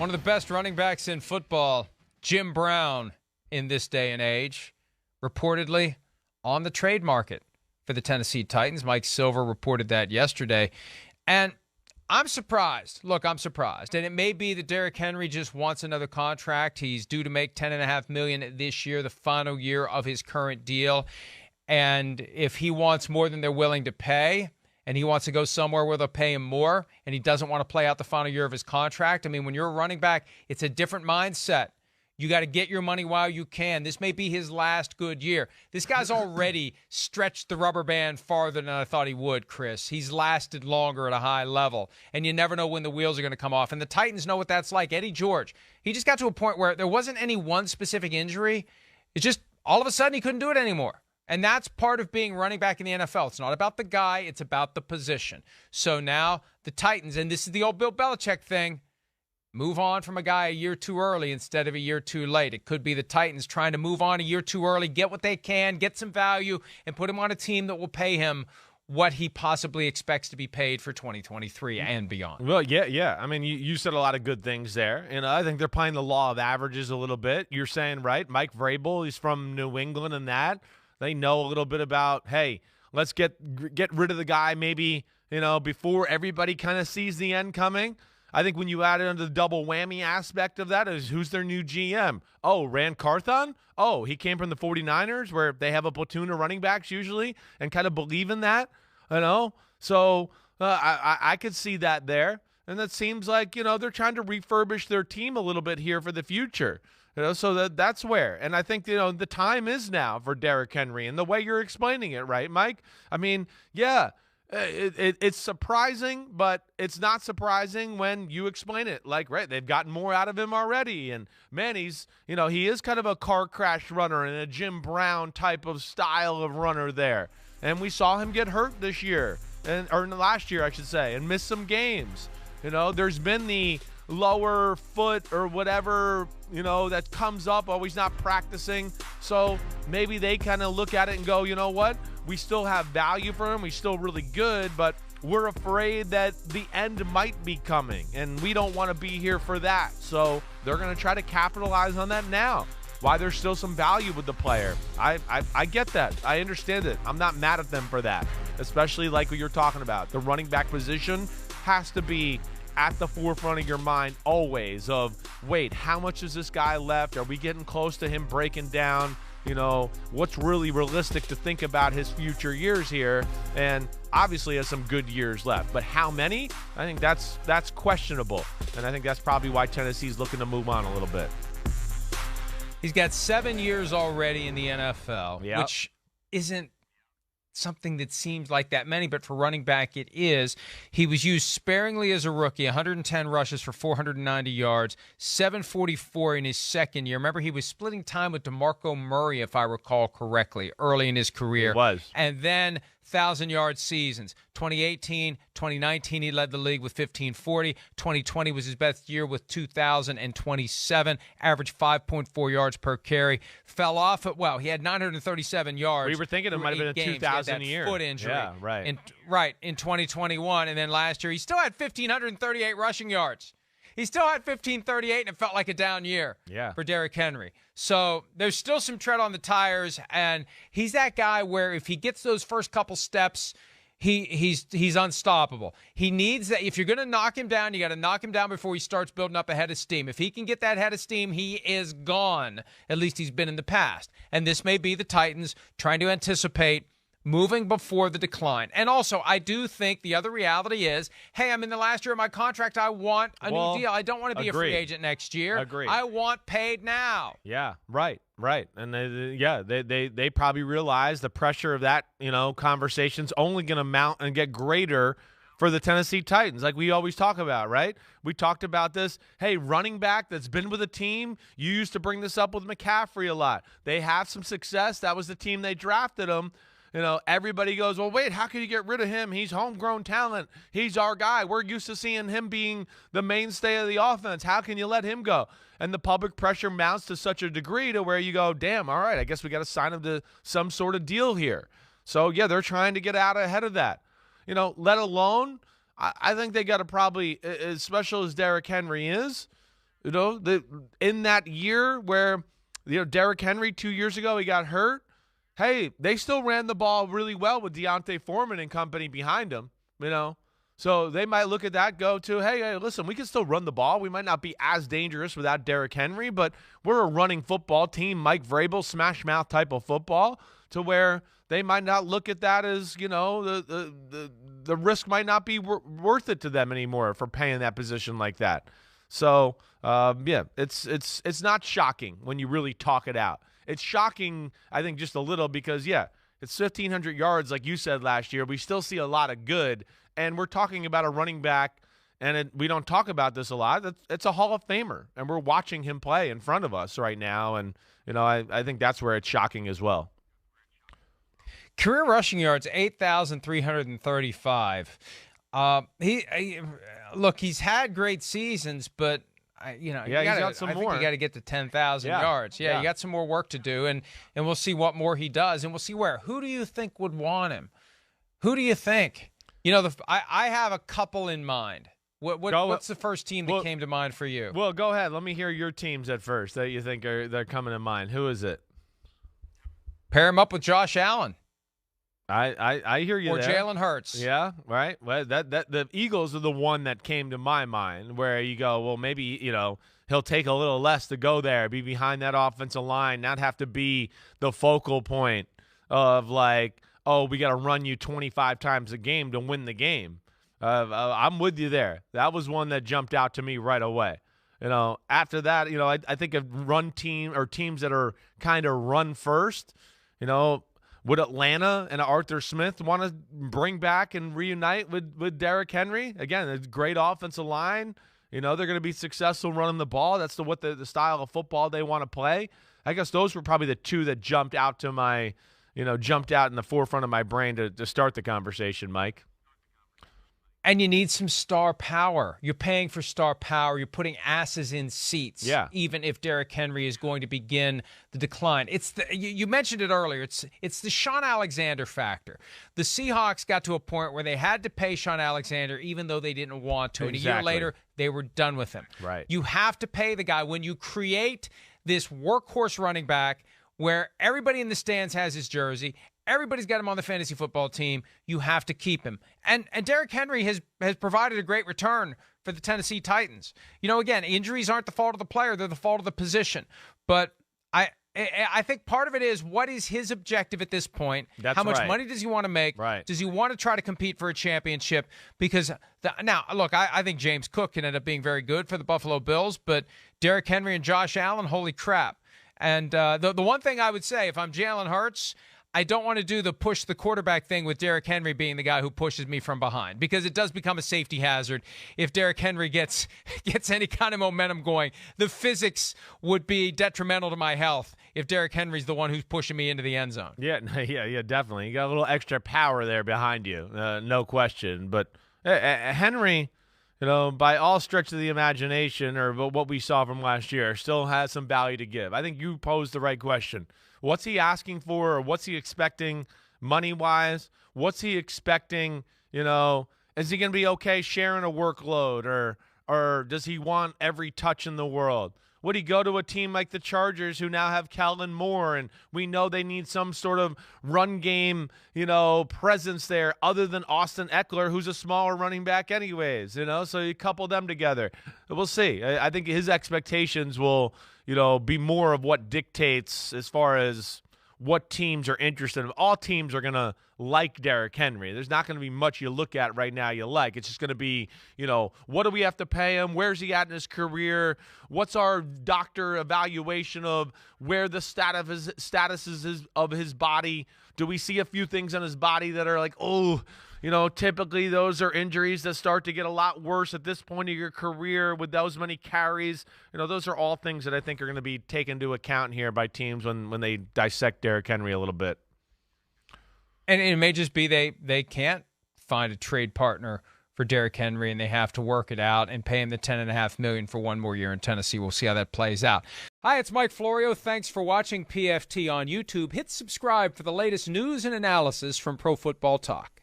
One of the best running backs in football, Jim Brown, in this day and age, reportedly on the trade market for the Tennessee Titans. Mike Silver reported that yesterday. And I'm surprised. Look, I'm surprised. And it may be that Derrick Henry just wants another contract. He's due to make $10.5 million this year, the final year of his current deal. And if he wants more than they're willing to pay, and he wants to go somewhere where they'll pay him more, and he doesn't want to play out the final year of his contract. I mean, when you're a running back, it's a different mindset. You got to get your money while you can. This may be his last good year. This guy's already stretched the rubber band farther than I thought he would, Chris. He's lasted longer at a high level, and you never know when the wheels are going to come off. And the Titans know what that's like. Eddie George, he just got to a point where there wasn't any one specific injury. It's just all of a sudden he couldn't do it anymore. And that's part of being running back in the NFL. It's not about the guy. It's about the position. So now the Titans, and this is the old Bill Belichick thing, move on from a guy a year too early instead of a year too late. It could be the Titans trying to move on a year too early, get what they can, get some value, and put him on a team that will pay him what he possibly expects to be paid for 2023 and beyond. Well, yeah. I mean, you said a lot of good things there. And I think they're playing the law of averages a little bit. You're saying, right, Mike Vrabel, he's from New England and that. They know a little bit about, hey, let's get rid of the guy maybe, before everybody kind of sees the end coming. I think when you add it under the double whammy aspect of that is who's their new GM? Oh, Rand Carthon? Oh, he came from the 49ers where they have a platoon of running backs usually and kind of believe in that, So I could see that there. And that seems like, they're trying to refurbish their team a little bit here for the future. So that's where. And I think, the time is now for Derrick Henry and the way you're explaining it, right, Mike? I mean, yeah, it's surprising, but it's not surprising when you explain it. Like, right, they've gotten more out of him already. And, man, he's, he is kind of a car crash runner and a Jim Brown type of style of runner there. And we saw him get hurt this year, or last year, I should say, and miss some games. There's been the lower foot or whatever, that comes up, always not practicing. So maybe they kind of look at it and go, you know what? We still have value for him. He's still really good, but we're afraid that the end might be coming, and we don't want to be here for that. So they're going to try to capitalize on that now. Why there's still some value with the player. I get that. I understand it. I'm not mad at them for that, especially like what you're talking about. The running back position has to be at the forefront of your mind always of, wait, how much is this guy left? Are we getting close to him breaking down? What's really realistic to think about his future years here? And obviously has some good years left, but how many? I think that's questionable. And I think that's probably why Tennessee's looking to move on a little bit. He's got 7 years already in the NFL, yep, which isn't something that seems like that many, but for running back it is. He was used sparingly as a rookie, 110 rushes for 490 yards, 744 in his second year. Remember, he was splitting time with DeMarco Murray, if I recall correctly, early in his career. He was. And then 1,000-yard seasons. 2018, 2019, he led the league with 1,540. 2020 was his best year with 2,027, averaged 5.4 yards per carry. Fell off at, he had 937 yards. We were thinking it might have been a 2,000 a year. Foot injury. Yeah, right. In 2021. And then last year, he still had 1,538 rushing yards. He still had 1,538, and it felt like a down year for Derrick Henry. So there's still some tread on the tires, and he's that guy where if he gets those first couple steps, he's unstoppable. He needs that. If you're going to knock him down, you got to knock him down before he starts building up a head of steam. If he can get that head of steam, he is gone. At least he's been in the past. And this may be the Titans trying to anticipate moving before the decline. And also, I do think the other reality is, hey, I'm in the last year of my contract. I want a new deal. I don't want to be a free agent next year. Agreed. I want paid now. Yeah, right. And they probably realize the pressure of that, conversation's only going to mount and get greater for the Tennessee Titans, like we always talk about, right? We talked about this. Hey, running back that's been with a team. You used to bring this up with McCaffrey a lot. They have some success. That was the team they drafted him. Everybody goes, well, wait, how can you get rid of him? He's homegrown talent. He's our guy. We're used to seeing him being the mainstay of the offense. How can you let him go? And the public pressure mounts to such a degree to where you go, damn, all right, I guess we got to sign him to some sort of deal here. So, yeah, they're trying to get out ahead of that. Let alone, I think they got to probably, as special as Derrick Henry is, In that year where, Derrick Henry 2 years ago, he got hurt. Hey, they still ran the ball really well with Deontay Foreman and company behind him, So they might look at that, go to, hey, listen, we can still run the ball. We might not be as dangerous without Derrick Henry, but we're a running football team, Mike Vrabel, smash mouth type of football, to where they might not look at that as, the risk might not be worth it to them anymore for paying that position like that. So, it's not shocking when you really talk it out. It's shocking, I think, just a little because, it's 1,500 yards like you said last year. We still see a lot of good, and we're talking about a running back, and we don't talk about this a lot. It's a Hall of Famer, and we're watching him play in front of us right now, and, I think that's where it's shocking as well. Career rushing yards, 8,335. He's had great seasons, but he's got some more. You got to get to 10,000 yards. You got some more work to do, and we'll see what more he does, and we'll see where. Who do you think would want him? Who do you think? I have a couple in mind. What's the first team that came to mind for you? Well, go ahead. Let me hear your teams at first that you think they're coming to mind. Who is it? Pair him up with Josh Allen. I hear you. Or there. Jalen Hurts. Yeah, right. Well, that the Eagles are the one that came to my mind, where you go, well, maybe he'll take a little less to go there, be behind that offensive line, not have to be the focal point of like, oh, we got to run you 25 times a game to win the game. I'm with you there. That was one that jumped out to me right away. After that, I think of run team or teams that are kind of run first. Would Atlanta and Arthur Smith want to bring back and reunite with Derrick Henry? Again, it's a great offensive line. They're going to be successful running the ball. That's the style of football they want to play. I guess those were probably the two that jumped out to my, jumped out in the forefront of my brain to start the conversation, Mike. And you need some star power. You're paying for star power. You're putting asses in seats. Yeah. Even if Derrick Henry is going to begin the decline. You mentioned it earlier. It's the Shaun Alexander factor. The Seahawks got to a point where they had to pay Shaun Alexander even though they didn't want to. And a year later, they were done with him. Right. You have to pay the guy. When you create this workhorse running back where everybody in the stands has his jersey, everybody's got him on the fantasy football team, you have to keep him. And Derrick Henry has provided a great return for the Tennessee Titans. Again, injuries aren't the fault of the player, they're the fault of the position. But I think part of it is, what is his objective at this point? How much money does he want to make? Right. Does he want to try to compete for a championship? Because now, look, I think James Cook can end up being very good for the Buffalo Bills, but Derrick Henry and Josh Allen, holy crap. And the one thing I would say, if I'm Jalen Hurts, I don't want to do the push the quarterback thing with Derrick Henry being the guy who pushes me from behind, because it does become a safety hazard if Derrick Henry gets any kind of momentum going. The physics would be detrimental to my health if Derrick Henry's the one who's pushing me into the end zone. Yeah, definitely. You got a little extra power there behind you, no question. But Henry, by all stretch of the imagination, or what we saw from last year, still has some value to give. I think you posed the right question. What's he asking for, or what's he expecting money-wise? What's he expecting, is he going to be okay sharing a workload, or does he want every touch in the world? Would he go to a team like the Chargers, who now have Kellen Moore, and we know they need some sort of run game, presence there other than Austin Eckler, who's a smaller running back anyways, so you couple them together. We'll see. I think his expectations will, be more of what dictates as far as what teams are interested in. All teams are going to like Derrick Henry. There's not going to be much you look at right now you like. It's just going to be, what do we have to pay him? Where's he at in his career? What's our doctor evaluation of where the status is of his body? Do we see a few things on his body that are like, typically those are injuries that start to get a lot worse at this point of your career with those many carries. Those are all things that I think are going to be taken into account here by teams when they dissect Derrick Henry a little bit. And it may just be they can't find a trade partner for Derrick Henry, and they have to work it out and pay him the $10.5 million for one more year in Tennessee. We'll see how that plays out. Hi, it's Mike Florio. Thanks for watching PFT on YouTube. Hit subscribe for the latest news and analysis from Pro Football Talk.